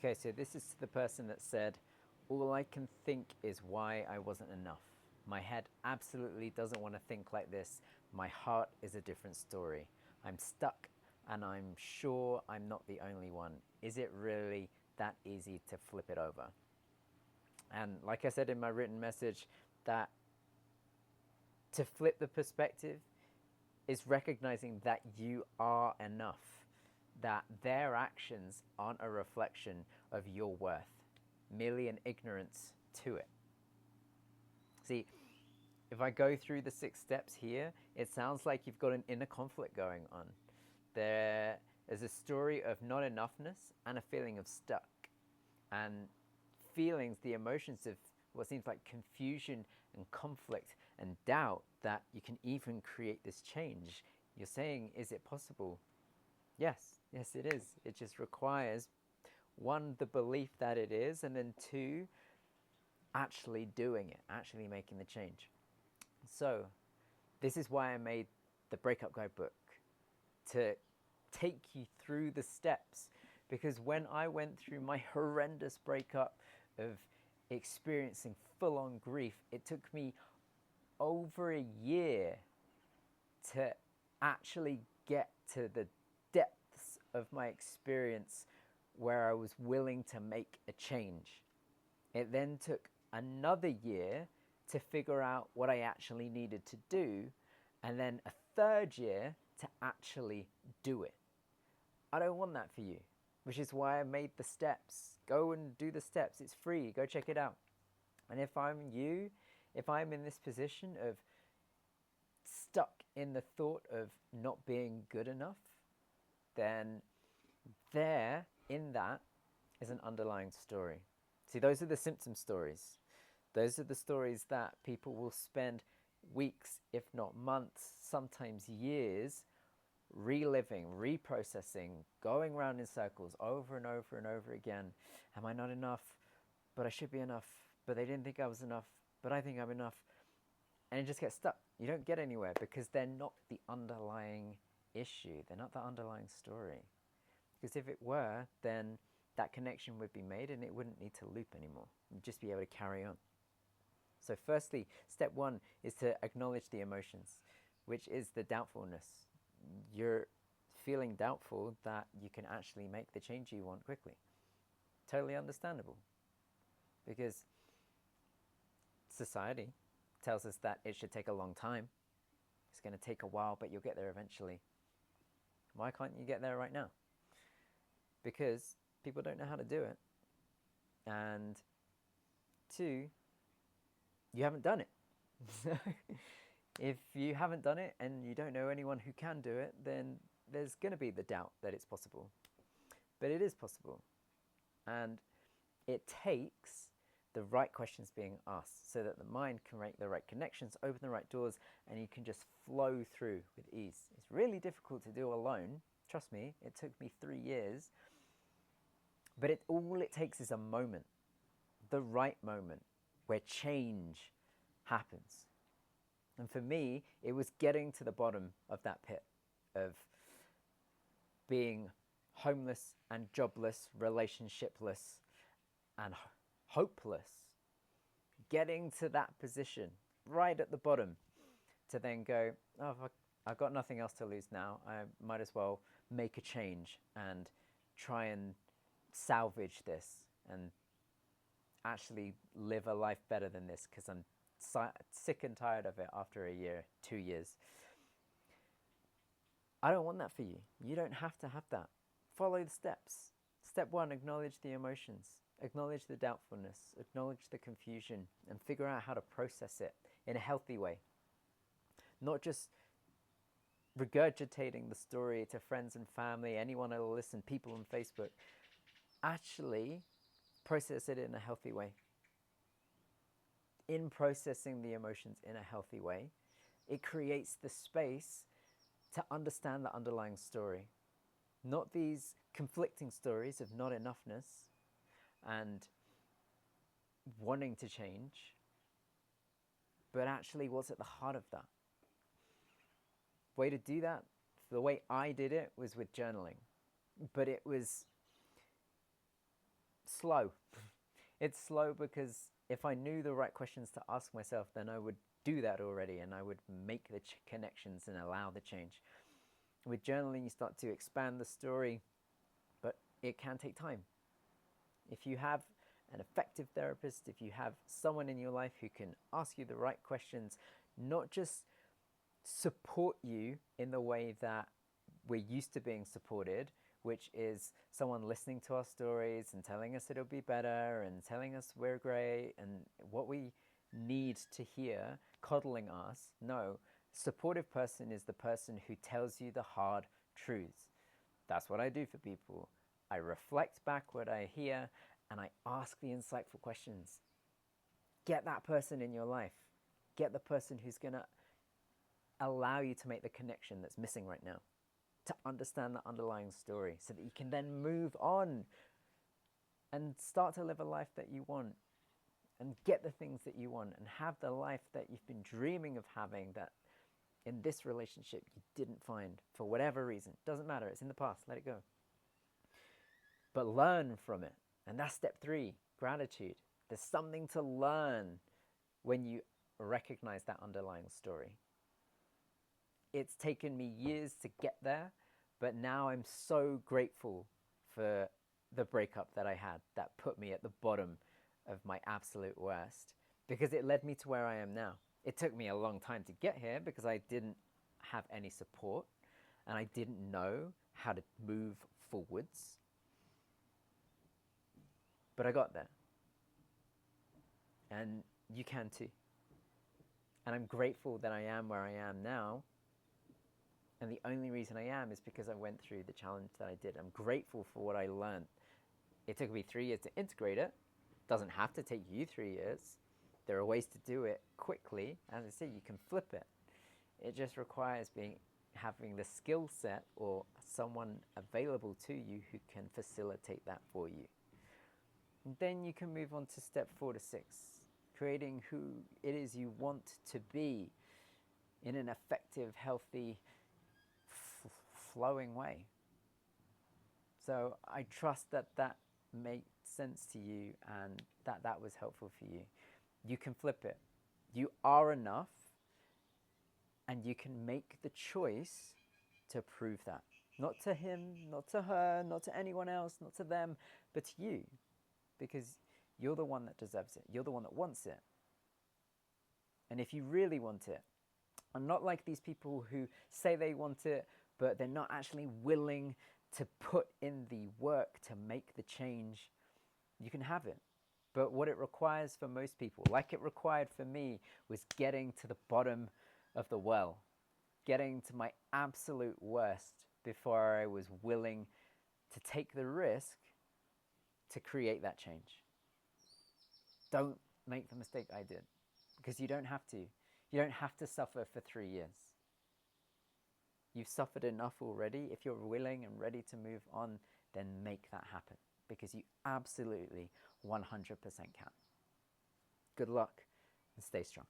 Okay, so this is to the person that said, all I can think is why I wasn't enough. My head absolutely doesn't want to think like this. My heart is a different story. I'm stuck and I'm sure I'm not the only one. Is it really that easy to flip it over? And like I said in my written message, that to flip the perspective is recognizing that you are enough, that their actions aren't a reflection of your worth, merely an ignorance to it. See, if I go through the 6 steps here, it sounds like you've got an inner conflict going on. There is a story of not enoughness and a feeling of stuck. And feelings, the emotions of what seems like confusion and conflict and doubt that you can even create this change. You're saying, is it possible? Yes, it is. It just requires, 1, the belief that it is, and then 2, actually doing it, actually making the change. So this is why I made the Breakup Guidebook, to take you through the steps. Because when I went through my horrendous breakup of experiencing full-on grief, it took me over a year to actually get to the depths of my experience where I was willing to make a change. It then took another year to figure out what I actually needed to do, and then a third year to actually do it. I don't want that for you, which is why I made the steps. Go and do the steps. It's free. Go check it out. And if I'm you, if I'm in this position of stuck in the thought of not being good enough, then there, in that, is an underlying story. See, those are the symptom stories. Those are the stories that people will spend weeks, if not months, sometimes years, reliving, reprocessing, going round in circles over and over and over again. Am I not enough? But I should be enough. But they didn't think I was enough. But I think I'm enough. And it just gets stuck. You don't get anywhere because they're not the underlying issue. They're not the underlying story. Because if it were, then that connection would be made and it wouldn't need to loop anymore. You'd just be able to carry on. So firstly, step 1 is to acknowledge the emotions, which is the doubtfulness. You're feeling doubtful that you can actually make the change you want quickly. Totally understandable. Because society tells us that it should take a long time. It's going to take a while, but you'll get there eventually. Why can't you get there right now? Because people don't know how to do it. And 2, you haven't done it. So if you haven't done it and you don't know anyone who can do it, then there's going to be the doubt that it's possible. But it is possible. And it takes the right questions being asked so that the mind can make the right connections, open the right doors, and you can just flow through with ease. It's really difficult to do alone. Trust me, it took me 3 years. But all it takes is a moment, the right moment, where change happens. And for me, it was getting to the bottom of that pit of being homeless and jobless, relationshipless and hopeless. Getting to that position, right at the bottom, to then go, oh, I've got nothing else to lose now. I might as well make a change and try and salvage this and actually live a life better than this, because I'm sick and tired of it after a year, 2 years. I don't want that for you. You don't have to have that. Follow the steps. Step 1, acknowledge the emotions, acknowledge the doubtfulness, acknowledge the confusion, and figure out how to process it in a healthy way. Not just regurgitating the story to friends and family, anyone who will listen, people on Facebook. Actually process it in a healthy way. In processing the emotions in a healthy way, it creates the space to understand the underlying story. Not these conflicting stories of not enoughness and wanting to change, but actually what's at the heart of that. Way to do that, the way I did it, was with journaling. But it was slow. It's slow because if I knew the right questions to ask myself, then I would do that already and I would make the connections and allow the change. With journaling, you start to expand the story, but it can take time. If you have an effective therapist, if you have someone in your life who can ask you the right questions, not just support you in the way that we're used to being supported, which is someone listening to our stories and telling us it'll be better and telling us we're great and what we need to hear, coddling us. No, supportive person is the person who tells you the hard truths. That's what I do for people. I reflect back what I hear and I ask the insightful questions. Get that person in your life. Get the person who's going to allow you to make the connection that's missing right now, to understand the underlying story so that you can then move on and start to live a life that you want and get the things that you want and have the life that you've been dreaming of having that in this relationship you didn't find for whatever reason. Doesn't matter, it's in the past, let it go. But learn from it. And that's step 3, gratitude. There's something to learn when you recognize that underlying story. It's taken me years to get there, but now I'm so grateful for the breakup that I had that put me at the bottom of my absolute worst, because it led me to where I am now. It took me a long time to get here because I didn't have any support and I didn't know how to move forwards. But I got there. And you can too. And I'm grateful that I am where I am now. And the only reason I am is because I went through the challenge that I did. I'm grateful for what I learned. It took me 3 years to integrate it. Doesn't have to take you 3 years. There are ways to do it quickly. As I said, you can flip it. It just requires having the skill set or someone available to you who can facilitate that for you. And then you can move on to step 4 to 6, creating who it is you want to be in an effective, healthy, flowing way. So I trust that that made sense to you and that was helpful for you. You can flip it. You are enough, and you can make the choice to prove that. Not to him, not to her, not to anyone else, not to them, but to you. Because you're the one that deserves it. You're the one that wants it. And if you really want it, and not like these people who say they want it, but they're not actually willing to put in the work to make the change, you can have it. But what it requires for most people, like it required for me, was getting to the bottom of the well, getting to my absolute worst before I was willing to take the risk to create that change. Don't make the mistake I did, because you don't have to. You don't have to suffer for 3 years. You've suffered enough already. If you're willing and ready to move on, then make that happen, because you absolutely 100% can. Good luck and stay strong.